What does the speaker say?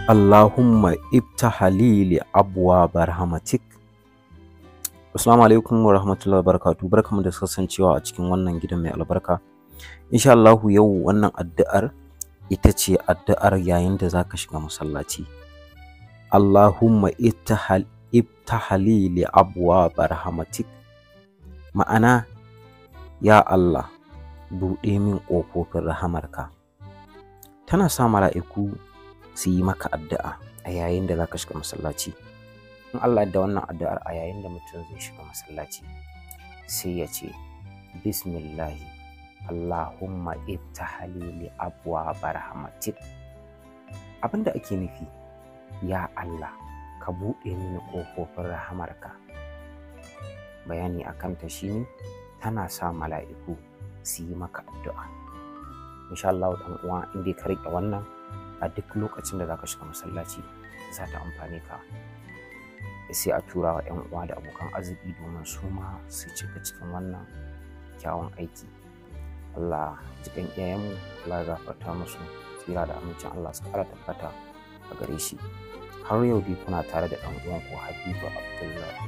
Allahumma ibtahali li abwaaba rahmatik. Assalamu alaikum wa rahmatullahi wa barakatuh. Barkamu da kasancewa a cikin wannan gidan mai albarka. Insha Allah yau wannan addu'ar ita ce addu'ar yayin da zaka shiga masallaci. Allahumma ibtahali li abwaaba rahmatik. Ma'ana, ya Allah, buɗe min ƙofofin rahamarka. Tana sa mala'iku su yi maka addu'a a yayin da zaka shiga masallaci. In Allah da wannan addu'ar a yayin da mutum zai shiga masallaci sai ya ce bismillahi Allahumma iftahli li abwaaba rahmatik. Abinda ake nufi, ya Allah, ka buɗe mini ƙofofin rahamarka. Bayani akan ta shine tana sa mala'iku su yi maka addu'a. Insha Allah ɗan uwa, in dai ka riƙe wannan a duk lokacin da zaka shiga masallaci za ta amfane ka. Sai a tura wa 'yan uwa da abokan arziki domin su ma su cika cikin wannan kyawun aiki. Allah jikan iyayenmu, Allah ya gafarta musu, tsira da amincin Allah su ƙara tabbata a gare shi. Har yau dai kuna tare da ɗan uwanku Habibu Abdullahi.